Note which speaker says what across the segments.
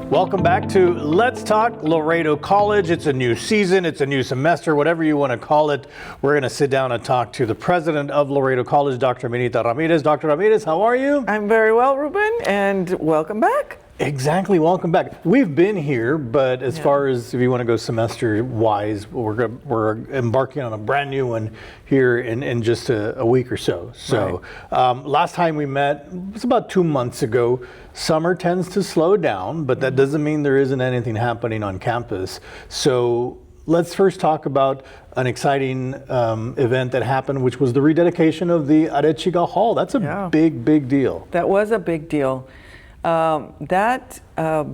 Speaker 1: Welcome back to Let's Talk Laredo College. It's a new season, it's a new semester, whatever you want to call it. We're going to sit down and talk to the president of Laredo College, Dr. Minita Ramirez. Dr. Ramirez, how are you?
Speaker 2: I'm very well, Ruben, and welcome back.
Speaker 1: Exactly, welcome back. We've been here, but as far as if you want to go semester-wise, we're embarking on a brand new one here in just a week or so. So last time we met was about 2 months ago. Summer tends to slow down, but that doesn't mean there isn't anything happening on campus. So let's first talk about an exciting event that happened, which was the rededication of the Arechiga Hall. That's a big deal.
Speaker 2: That was a big deal. That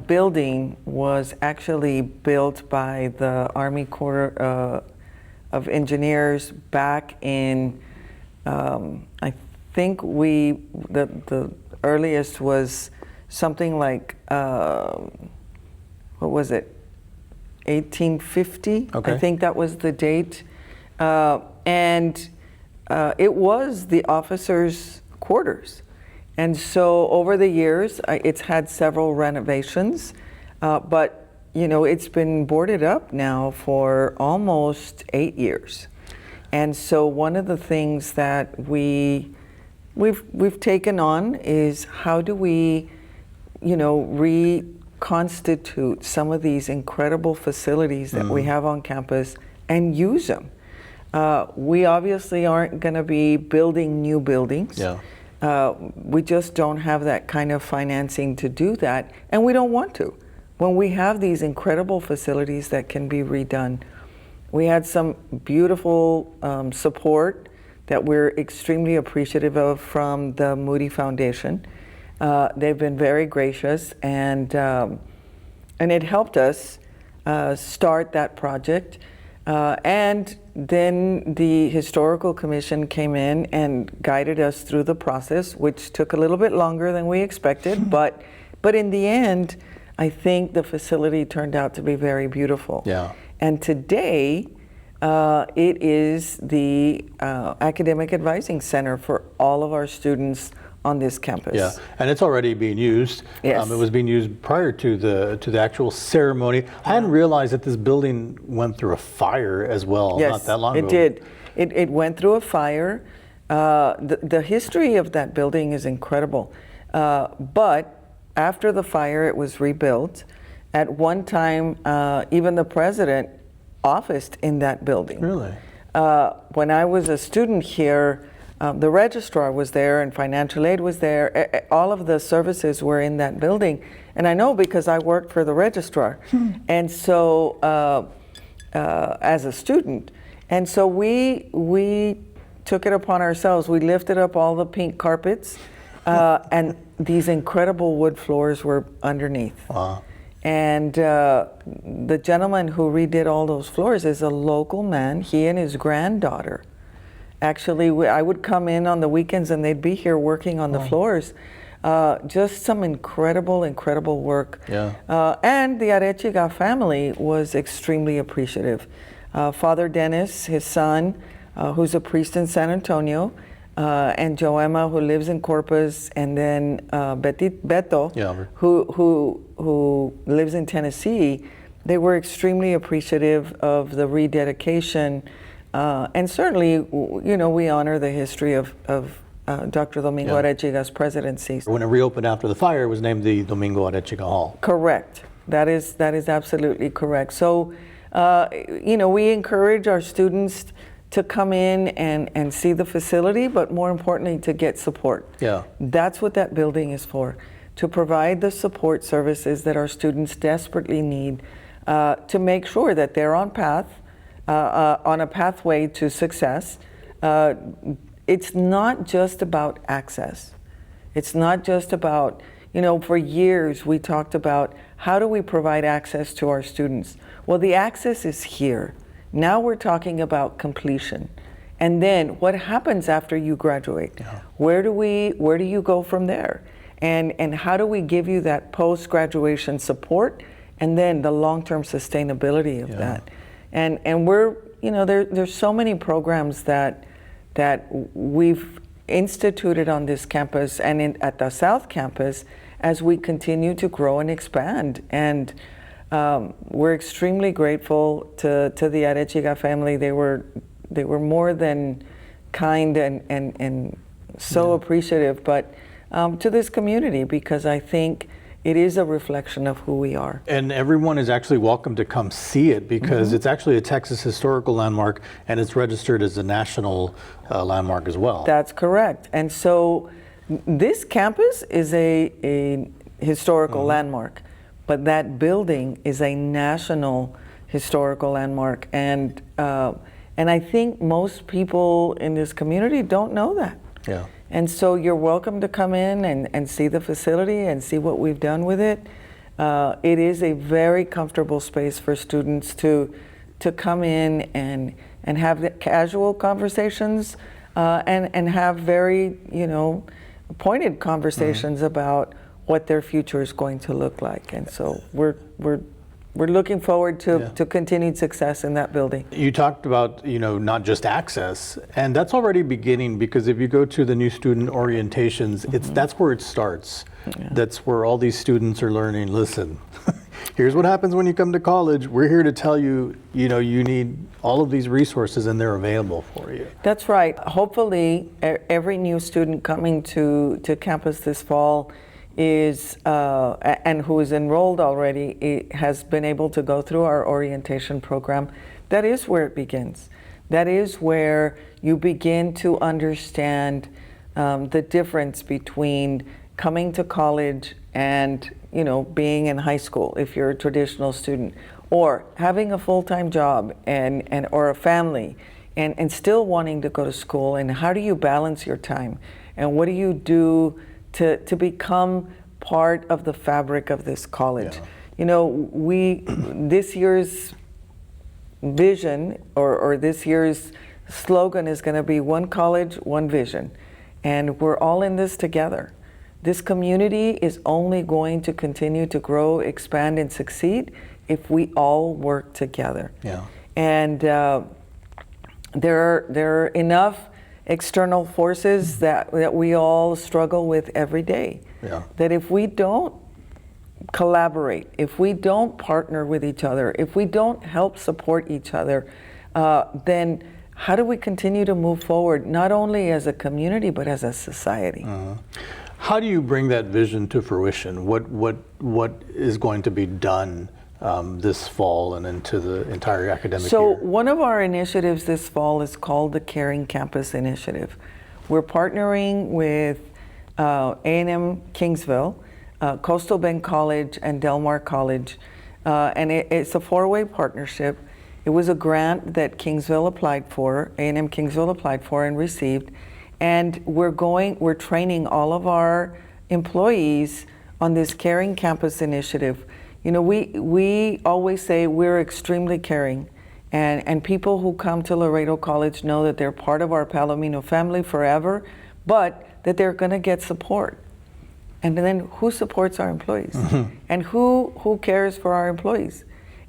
Speaker 2: building was actually built by the Army Corps of Engineers back in, I think the earliest was something like, what was it, 1850?
Speaker 1: Okay.
Speaker 2: I think that was the date. And it was the officers' quarters. And so over the years, it's had several renovations, but you know, it's been boarded up now for almost 8 years. And so one of the things that we've taken on is how do we, you know, reconstitute some of these incredible facilities that we have on campus and use them. We obviously aren't going to be building new buildings.
Speaker 1: Yeah.
Speaker 2: We just don't have that kind of financing to do that, and we don't want to. When we have these incredible facilities that can be redone, we had some beautiful support that we're extremely appreciative of from the Moody Foundation. They've been very gracious, and it helped us start that project. And then the Historical Commission came in and guided us through the process, which took a little bit longer than we expected, but in the end, I think the facility turned out to be very beautiful.
Speaker 1: Yeah.
Speaker 2: And today, it is the Academic Advising Center for all of our students on this campus.
Speaker 1: Yeah, and it's already being used.
Speaker 2: Yes.
Speaker 1: It was being used prior to the actual ceremony. I hadn't realized that this building went through a fire as well,
Speaker 2: Yes,
Speaker 1: not that long ago.
Speaker 2: it did. It went through a fire. The history of that building is incredible. But after the fire, it was rebuilt. At one time, even the president officed in that building.
Speaker 1: Really?
Speaker 2: When I was a student here, the registrar was there and financial aid was there. All of the services were in that building. And I know because I worked for the registrar. And so, as a student. And so we took it upon ourselves. We lifted up all the pink carpets and these incredible wood floors were underneath.
Speaker 1: Wow.
Speaker 2: And the gentleman who redid all those floors is a local man, he and his granddaughter. Actually, I would come in on the weekends and they'd be here working on the floors. Just some incredible work.
Speaker 1: Yeah.
Speaker 2: And the Arechiga family was extremely appreciative. Father Dennis, his son, who's a priest in San Antonio, and Joemma, who lives in Corpus, and then Beto, who lives in Tennessee, they were extremely appreciative of the rededication. And certainly, you know, we honor the history of Dr. Domingo Arechiga's presidency.
Speaker 1: When it reopened after the fire, it was named the Domingo Arechiga Hall.
Speaker 2: Correct. That is absolutely correct. So, you know, we encourage our students to come in and see the facility, but more importantly, to get support. Yeah. That's what that building is for, to provide the support services that our students desperately need to make sure that they're on a pathway to success. It's not just about access. It's not just about, you know, for years we talked about how do we provide access to our students? Well, the access is here. Now we're talking about completion. And then what happens after you graduate? Yeah. Where do you go from there? And how do we give you that post-graduation support and then the long-term sustainability of that? And we're, you know, there's so many programs that we've instituted on this campus and at the South Campus, as we continue to grow and expand. And we're extremely grateful to the Arechiga family. They were more than kind and so appreciative, but to this community, because I think it is a reflection of who we are.
Speaker 1: And everyone is actually welcome to come see it, because it's actually a Texas historical landmark, and it's registered as a national landmark as well.
Speaker 2: That's correct. And so this campus is a historical landmark, but that building is a national historical landmark. And I think most people in this community don't know that.
Speaker 1: Yeah.
Speaker 2: And so you're welcome to come in and see the facility and see what we've done with it. It is a very comfortable space for students to come in and have the casual conversations and have very, pointed conversations about what their future is going to look like. And so we're looking forward to continued success in that building.
Speaker 1: You talked about, not just access, and that's already beginning, because if you go to the new student orientations, that's where it starts. Yeah. That's where all these students are learning, listen, here's what happens when you come to college. We're here to tell you, you need all of these resources, and they're available for you.
Speaker 2: That's right. Hopefully, every new student coming to campus this fall is and who is enrolled already has been able to go through our orientation program. That is where it begins. That is where you begin to understand the difference between coming to college and being in high school if you're a traditional student, or having a full-time job and or a family and still wanting to go to school. And how do you balance your time, and what do you do to become part of the fabric of this college? Yeah. This year's vision or this year's slogan is going to be one college, one vision. And we're all in this together. This community is only going to continue to grow, expand, and succeed if we all work together. Yeah. And there are enough external forces that we all struggle with every day. Yeah. That if we don't collaborate, if we don't partner with each other, if we don't help support each other, then how do we continue to move forward, not only as a community, but as a society?
Speaker 1: How do you bring that vision to fruition? What is going to be done this fall and into the entire academic year?
Speaker 2: So one of our initiatives this fall is called the Caring Campus Initiative. We're partnering with A&M Kingsville, Coastal Bend College, and Del Mar College, and it's a four-way partnership. It was a grant that Kingsville applied for, A&M Kingsville applied for and received, and we're training all of our employees on this Caring Campus Initiative. We always say we're extremely caring, and people who come to Laredo College know that they're part of our Palomino family forever, but that they're going to get support. And then who supports our employees? And who cares for our employees?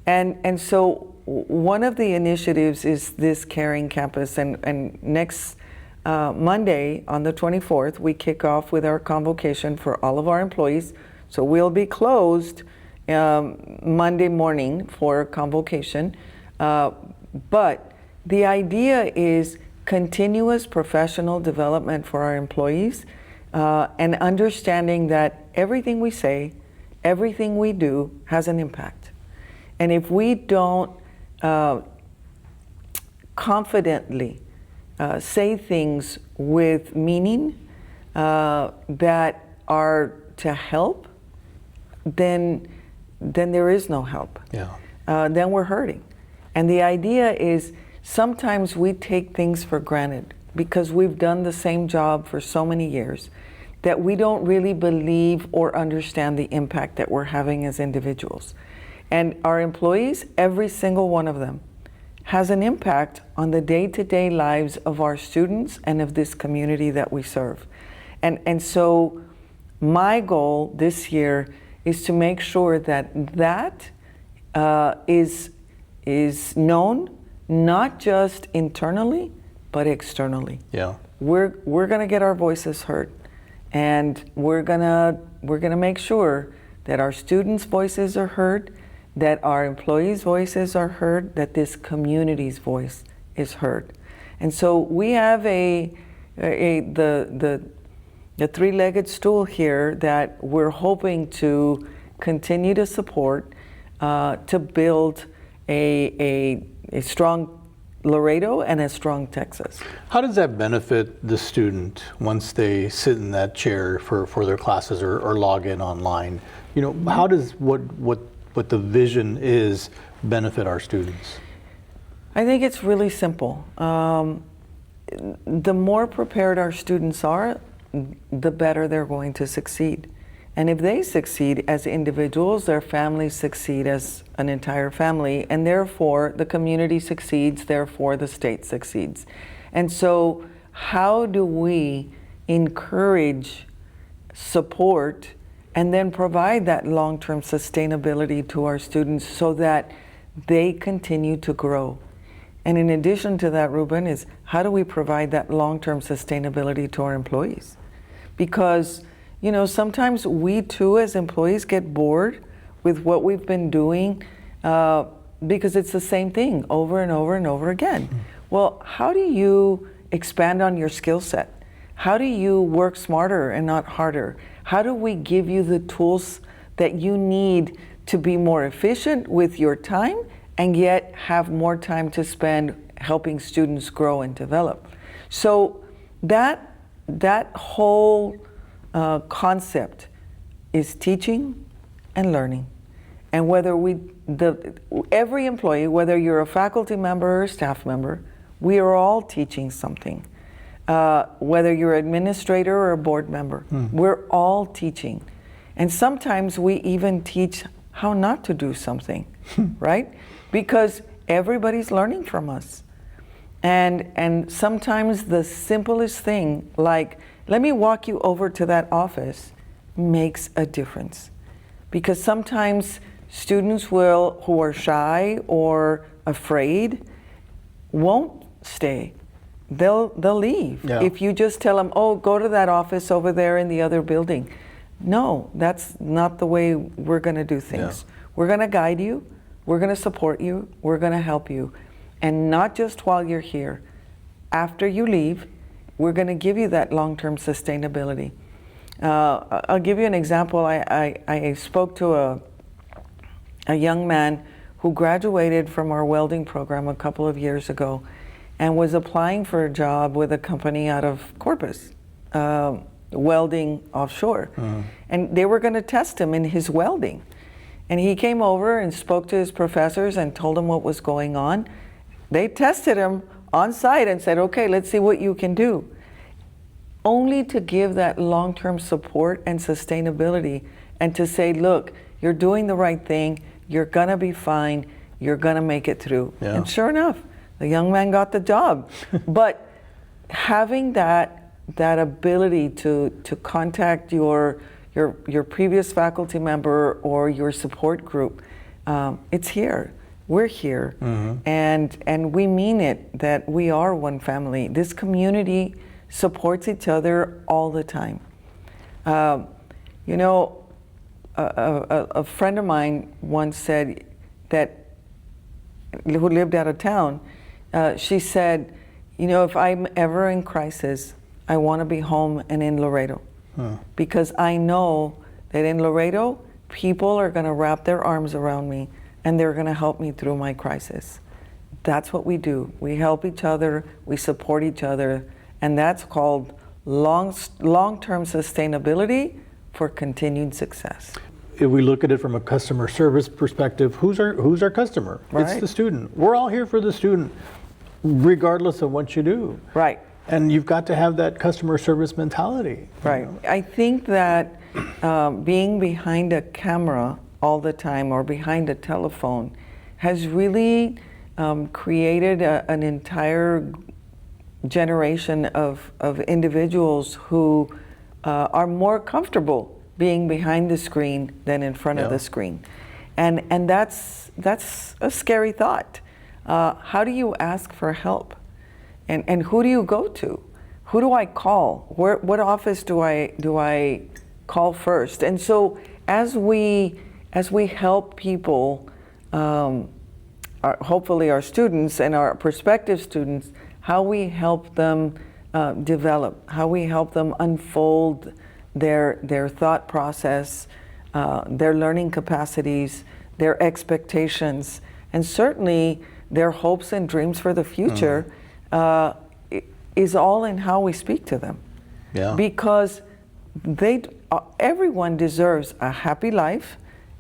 Speaker 2: And so one of the initiatives is this Caring Campus, and next Monday on the 24th, we kick off with our convocation for all of our employees. So we'll be closed Monday morning for convocation, but the idea is continuous professional development for our employees, and understanding that everything we say, everything we do has an impact. And if we don't confidently say things with meaning that are to help, then there is no help. Yeah. Then we're hurting. And the idea is sometimes we take things for granted because we've done the same job for so many years that we don't really believe or understand the impact that we're having as individuals. And our employees, every single one of them, has an impact on the day-to-day lives of our students and of this community that we serve. And so my goal this year is to make sure that is known, not just internally, but externally. Yeah. We're going to get our voices heard. And we're gonna make sure that our students' voices are heard, that our employees' voices are heard, that this community's voice is heard. And so we have the three-legged stool here that we're hoping to continue to support to build a strong Laredo and a strong Texas.
Speaker 1: How does that benefit the student once they sit in that chair for their classes or log in online? You know, how does what the vision is benefit our students?
Speaker 2: I think it's really simple. The more prepared our students are, the better they're going to succeed. And if they succeed as individuals, their families succeed as an entire family, and therefore the community succeeds, therefore the state succeeds. And so how do we encourage, support, and then provide that long-term sustainability to our students so that they continue to grow? And in addition to that, Ruben, is how do we provide that long-term sustainability to our employees? Because, you know, sometimes we too as employees get bored with what we've been doing because it's the same thing over and over and over again. Well, how do you expand on your skill set? How do you work smarter and not harder? How do we give you the tools that you need to be more efficient with your time and yet have more time to spend helping students grow and develop? So that whole concept is teaching and learning. And whether every employee, whether you're a faculty member or a staff member, we are all teaching something. Whether you're an administrator or a board member, we're all teaching. And sometimes we even teach how not to do something, right? Because everybody's learning from us. And sometimes the simplest thing, like, let me walk you over to that office, makes a difference. Because sometimes students who are shy or afraid won't stay. They'll leave. Yeah. If you just tell them, oh, go to that office over there in the other building. No, that's not the way we're going to do things. Yeah. We're going to guide you. We're going to support you. We're going to help you. And not just while you're here. After you leave, we're going to give you that long-term sustainability. I'll give you an example. I spoke to a young man who graduated from our welding program a couple of years ago and was applying for a job with a company out of Corpus, welding offshore. And they were going to test him in his welding. And he came over and spoke to his professors and told them what was going on. They tested him on site and said, okay, let's see what you can do. Only to give that long-term support and sustainability and to say, look, you're doing the right thing, you're gonna be fine, you're gonna make it through. Yeah. And sure enough, the young man got the job. But having that ability to contact your previous faculty member or your support group, it's here. We're here. And we mean it, that we are one family. This community supports each other all the time. You know, a friend of mine once said that, who lived out of town, she said, you know, if I'm ever in crisis, I want to be home and in Laredo. Because I know that in Laredo, people are going to wrap their arms around me and they're going to help me through my crisis. That's what we do. We help each other, we support each other, and that's called long-term sustainability for continued success.
Speaker 1: If we look at it from a customer service perspective, who's our customer? Right. It's the student. We're all here for the student, regardless of what you do.
Speaker 2: Right.
Speaker 1: And you've got to have that customer service mentality.
Speaker 2: Right. You know? I think that being behind a camera all the time or behind a telephone has really created an entire generation of individuals who are more comfortable being behind the screen than in front of the screen. And that's a scary thought. How do you ask for help? And who do you go to? who do I call? What office do I call first? And so as we help people, hopefully our students and our prospective students, how we help them develop, how we help them unfold their thought process, their learning capacities, their expectations, and certainly their hopes and dreams for the future is all in how we speak to them.
Speaker 1: Yeah.
Speaker 2: Because everyone deserves a happy life,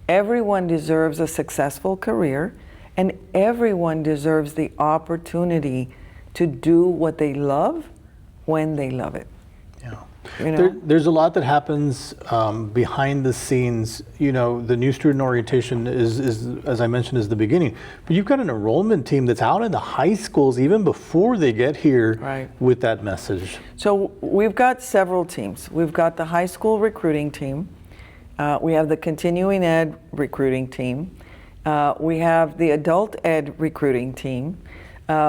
Speaker 2: everyone deserves a successful career, and everyone deserves the opportunity to do what they love when they love it.
Speaker 1: Yeah.
Speaker 2: You know?
Speaker 1: There's a lot that happens behind the scenes. You know, the new student orientation is, as I mentioned, is the beginning. But you've got an enrollment team that's out in the high schools even before they get here
Speaker 2: Right.
Speaker 1: with that message.
Speaker 2: So we've got several teams. We've got the high school recruiting team. We have the continuing ed recruiting team. We have the adult ed recruiting team.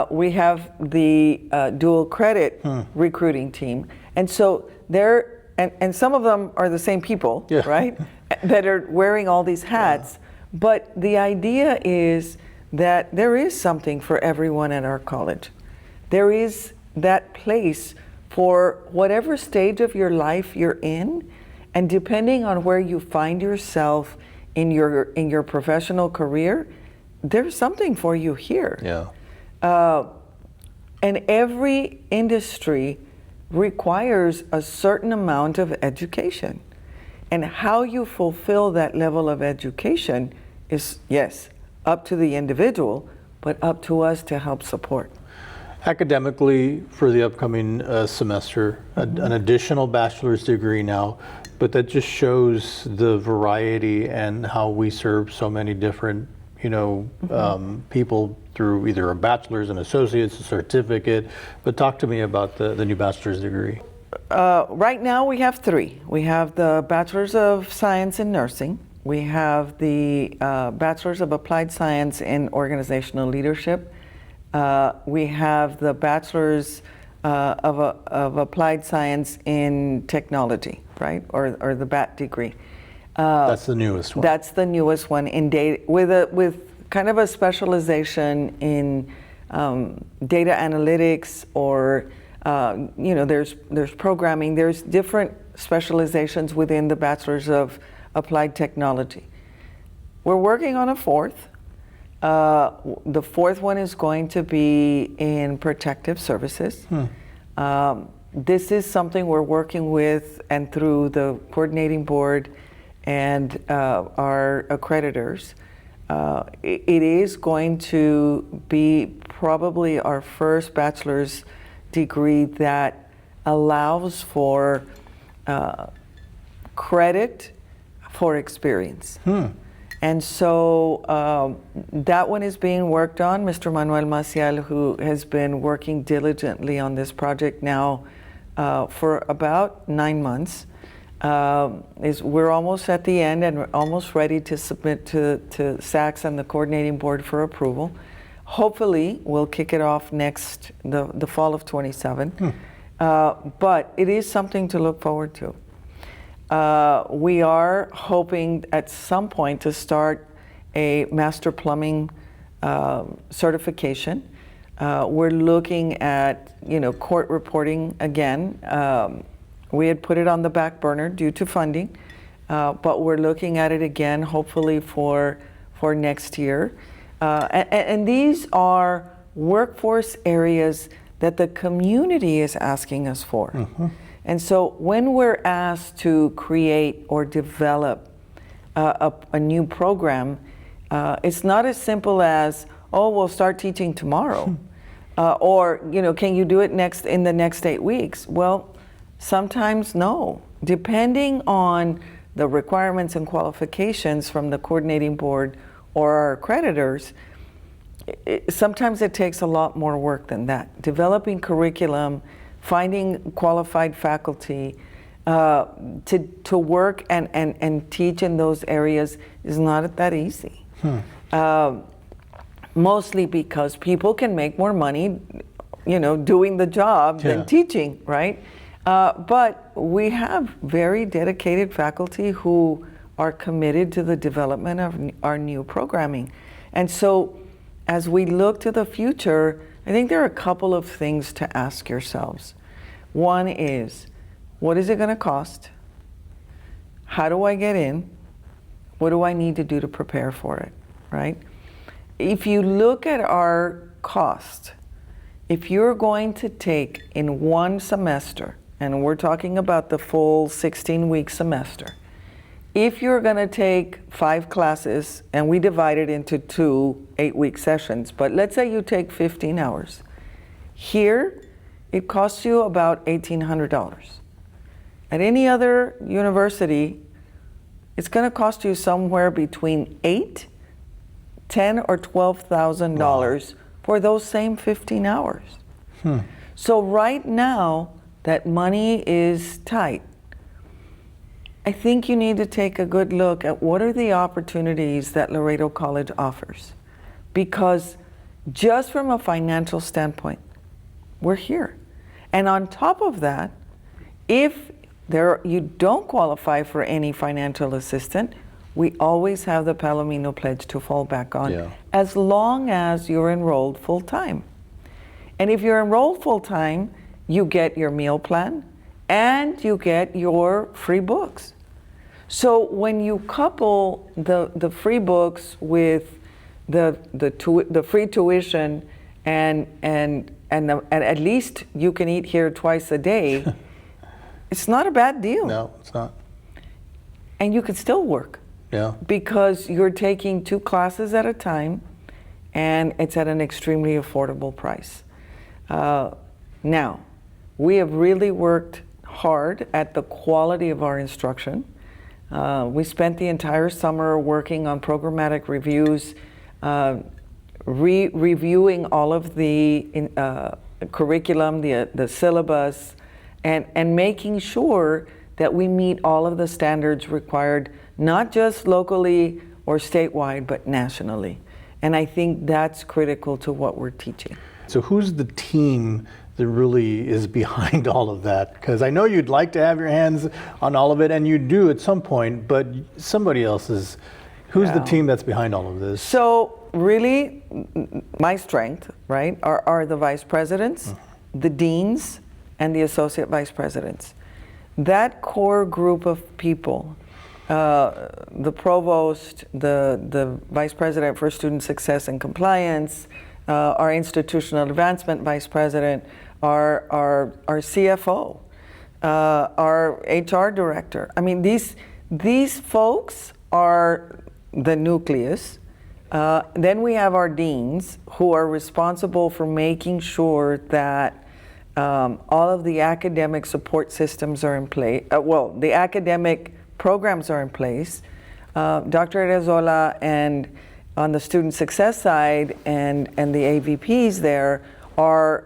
Speaker 2: We have the dual credit recruiting team. And so and some of them are the same people,
Speaker 1: Yeah.
Speaker 2: right? That are wearing all these hats. Yeah. But the idea is that there is something for everyone at our college. There is that place for whatever stage of your life you're in, and depending on where you find yourself in your professional career, there's something for you here.
Speaker 1: Yeah.
Speaker 2: And every industry requires a certain amount of education. And how you fulfill that level of education is, yes, up to the individual, but up to us to help support.
Speaker 1: Academically, for the upcoming semester, an additional bachelor's degree now, but that just shows the variety and how we serve so many different, people through either a bachelor's, an associate's, a certificate. But talk to me about the new bachelor's degree.
Speaker 2: Right now we have three. We have the Bachelor's of Science in Nursing. We have the Bachelor's of Applied Science in Organizational Leadership. We have the Bachelor's of Applied Science in Technology, right? Or the BAT degree.
Speaker 1: That's the newest one.
Speaker 2: That's the newest one in data, with kind of a specialization in data analytics, or there's programming. There's different specializations within the Bachelor's of Applied Technology. We're working on a fourth. The fourth one is going to be in protective services. This is something we're working with and through the coordinating board and our accreditors. It is going to be probably our first bachelor's degree that allows for credit for experience. And so that one is being worked on. Mr. Manuel Maciel, who has been working diligently on this project now for about 9 months, we're almost at the end and we're almost ready to submit to SACS and the coordinating board for approval. Hopefully, we'll kick it off the fall of 27. But it is something to look forward to. We are hoping at some point to start a master plumbing certification. We're looking at, court reporting again. We had put it on the back burner due to funding, but we're looking at it again, hopefully for next year. And these are workforce areas that the community is asking us for. And so when we're asked to create or develop a new program, it's not as simple as, we'll start teaching tomorrow. Or, can you do it in the next 8 weeks? Well, sometimes no. Depending on the requirements and qualifications from the coordinating board or our accreditors, sometimes it takes a lot more work than that. Developing curriculum, finding qualified faculty to work and teach in those areas is not that easy. Mostly because people can make more money doing the job than teaching, right? But we have very dedicated faculty who are committed to the development of our new programming. And so as we look to the future, I think there are a couple of things to ask yourselves. One is, what is it going to cost? How do I get in? What do I need to do to prepare for it, right? If you look at our cost, if you're going to take in one semester, and we're talking about the full 16-week semester, if you're going to take 5 classes, and we divide it into 2 8-week sessions, but let's say you take 15 hours. Here, it costs you about $1,800. At any other university, it's going to cost you somewhere between $8,000, $10,000, or $12,000 for those same 15 hours. So right now, that money is tight. I think you need to take a good look at what are the opportunities that Laredo College offers. Because just from a financial standpoint, we're here. And on top of that, if you don't qualify for any financial assistance, we always have the Palomino Pledge to fall back on, as long as you're enrolled full-time. And if you're enrolled full-time, you get your meal plan and you get your free books. So when you couple the free books with the free tuition and at least you can eat here twice a day, it's not a bad deal.
Speaker 1: No, it's not.
Speaker 2: And you can still work. Because you're taking 2 classes at a time and it's at an extremely affordable price. Now, we have really worked hard at the quality of our instruction. We spent the entire summer working on programmatic reviews, reviewing all of the curriculum, the syllabus, and making sure that we meet all of the standards required, not just locally or statewide, but nationally. And I think that's critical to what we're teaching.
Speaker 1: So who's the team that really is behind all of that? Because I know you'd like to have your hands on all of it, and you do at some point, but somebody else is. Who's the team that's behind all of this?
Speaker 2: So really, my strength, right, are the vice presidents, the deans, and the associate vice presidents. That core group of people, the provost, the vice president for student success and compliance, our institutional advancement vice president, our CFO, our HR director. I mean, these folks are the nucleus. Then we have our deans who are responsible for making sure that all of the academic support systems are in place. The academic programs are in place. Dr. Arezola and on the student success side and the AVPs there are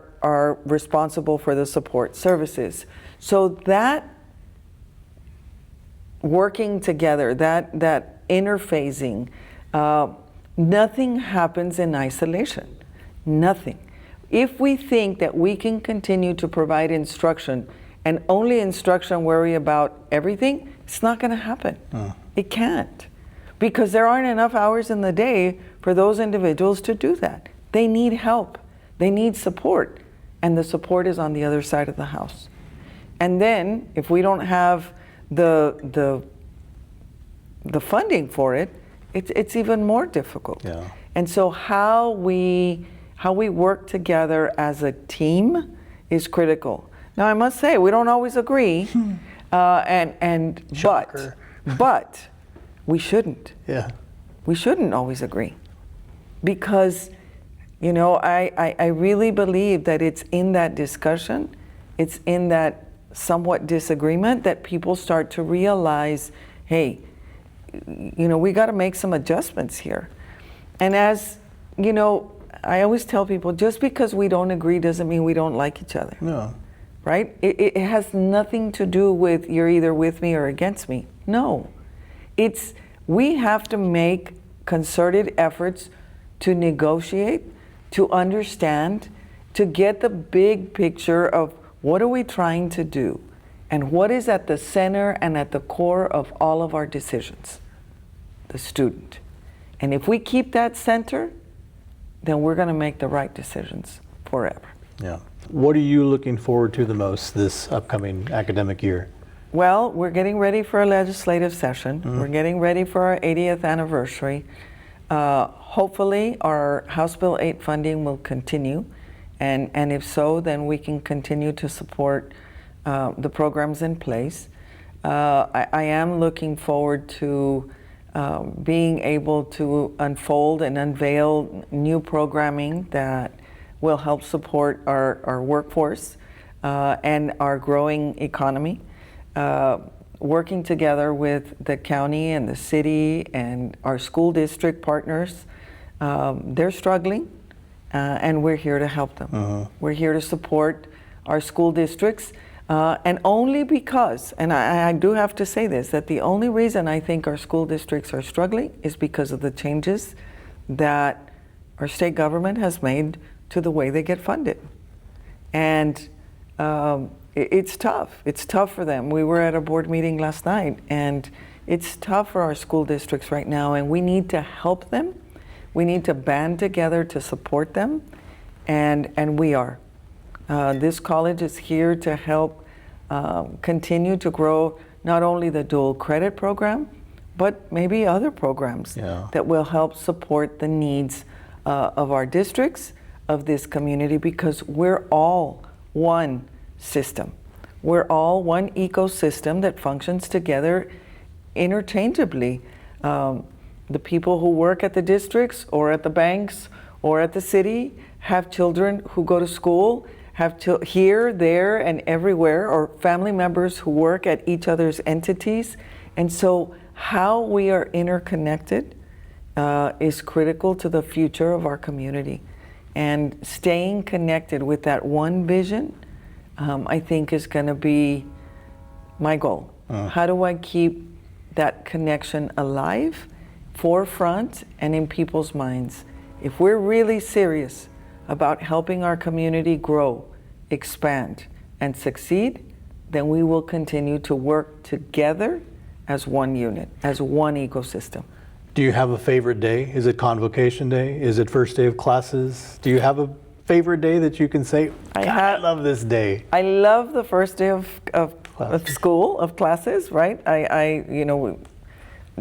Speaker 2: responsible for the support services. So that working together, that interfacing, nothing happens in isolation. Nothing. If we think that we can continue to provide instruction and only instruction worry about everything, it's not going to happen. It can't. Because there aren't enough hours in the day for those individuals to do that. They need help. They need support. And the support is on the other side of the house. And then, if we don't have the funding for it, it's even more difficult. And so how we work together as a team is critical. Now, I must say, we don't always agree, but we shouldn't. We shouldn't always agree, because, I really believe that it's in that discussion, it's in that somewhat disagreement that people start to realize, hey, we got to make some adjustments here. And as I always tell people, just because we don't agree doesn't mean we don't like each other.
Speaker 1: No.
Speaker 2: Right? It has nothing to do with you're either with me or against me. No. We have to make concerted efforts to negotiate, to understand, to get the big picture of what are we trying to do and what is at the center and at the core of all of our decisions? The student. And if we keep that center, then we're going to make the right decisions forever.
Speaker 1: Yeah. What are you looking forward to the most this upcoming academic year?
Speaker 2: Well, we're getting ready for a legislative session. We're getting ready for our 80th anniversary. Hopefully, our House Bill 8 funding will continue. And if so, then we can continue to support the programs in place. I am looking forward to being able to unfold and unveil new programming that will help support our workforce and our growing economy. Working together with the county and the city and our school district partners, they're struggling, and we're here to help them. We're here to support our school districts, and only because, and I do have to say this, that the only reason I think our school districts are struggling is because of the changes that our state government has made to the way they get funded. And it's tough. It's tough for them. We were at a board meeting last night, and it's tough for our school districts right now, and we need to help them. We need to band together to support them, and we are. This college is here to help continue to grow not only the dual credit program, but maybe other programs that will help support the needs of our districts, of this community, because we're all one system. We're all one ecosystem that functions together interchangeably. The people who work at the districts or at the banks or at the city have children who go to school, have here, there, and everywhere, or family members who work at each other's entities. And so how we are interconnected is critical to the future of our community. And staying connected with that one vision, I think, is going to be my goal. How do I keep that connection alive, forefront, and in people's minds? If we're really serious about helping our community grow, expand, and succeed, then we will continue to work together as one unit, as one ecosystem.
Speaker 1: Do you have a favorite day? Is it convocation day? Is it first day of classes? Do you have a favorite day that you can say, I love this day?
Speaker 2: I love the first day of school, of classes, right?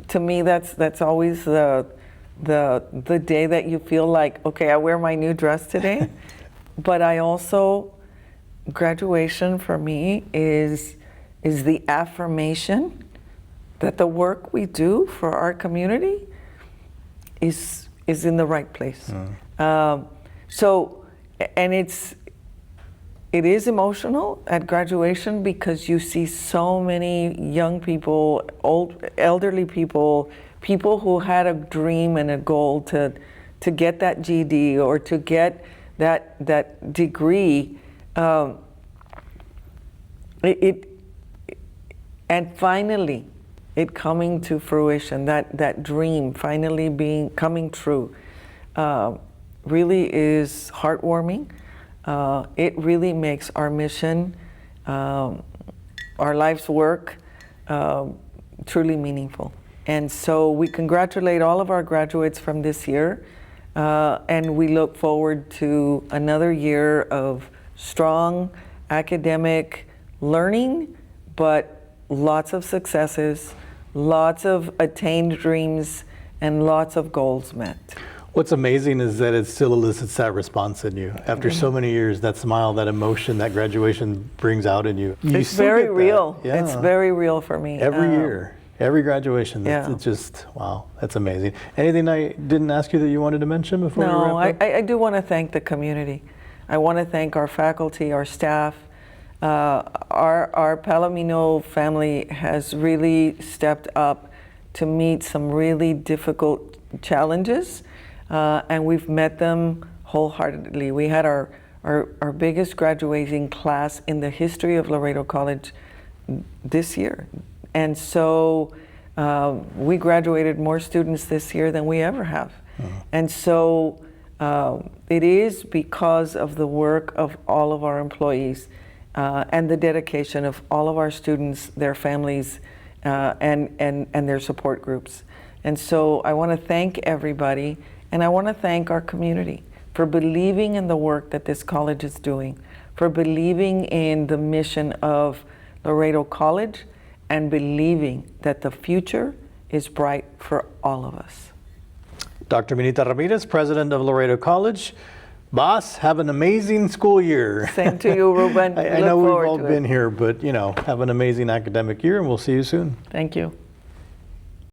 Speaker 2: To me, that's always the day that you feel like, okay, I wear my new dress today. But I also, graduation for me is the affirmation that the work we do for our community is in the right place. And it is emotional at graduation because you see so many young people, elderly people, people who had a dream and a goal to get that GED or to get that degree. And finally, it coming to fruition, that dream finally coming true, really is heartwarming. It really makes our mission, our life's work, truly meaningful. And so we congratulate all of our graduates from this year, and we look forward to another year of strong academic learning, but lots of successes, lots of attained dreams, and lots of goals met.
Speaker 1: What's amazing is that it still elicits that response in you. After so many years, that smile, that emotion, that graduation brings out in you.
Speaker 2: It's very real. Yeah. It's very real for me.
Speaker 1: Every year, every graduation. It's just, wow, that's amazing. Anything I didn't ask you that you wanted to mention before we wrap up?
Speaker 2: I do want to thank the community. I want to thank our faculty, our staff. Our Palomino family has really stepped up to meet some really difficult challenges, and we've met them wholeheartedly. We had our biggest graduating class in the history of Laredo College this year. And so we graduated more students this year than we ever have. And so It is because of the work of all of our employees and the dedication of all of our students, their families, and their support groups. And so I want to thank everybody, and I want to thank our community for believing in the work that this college is doing, for believing in the mission of Laredo College, and believing that the future is bright for all of us.
Speaker 1: Dr. Minita Ramirez, President of Laredo College. Boss, have an amazing school year.
Speaker 2: Same to you, Ruben.
Speaker 1: I know we've all been here, but have an amazing academic year, and we'll see you soon.
Speaker 2: Thank you.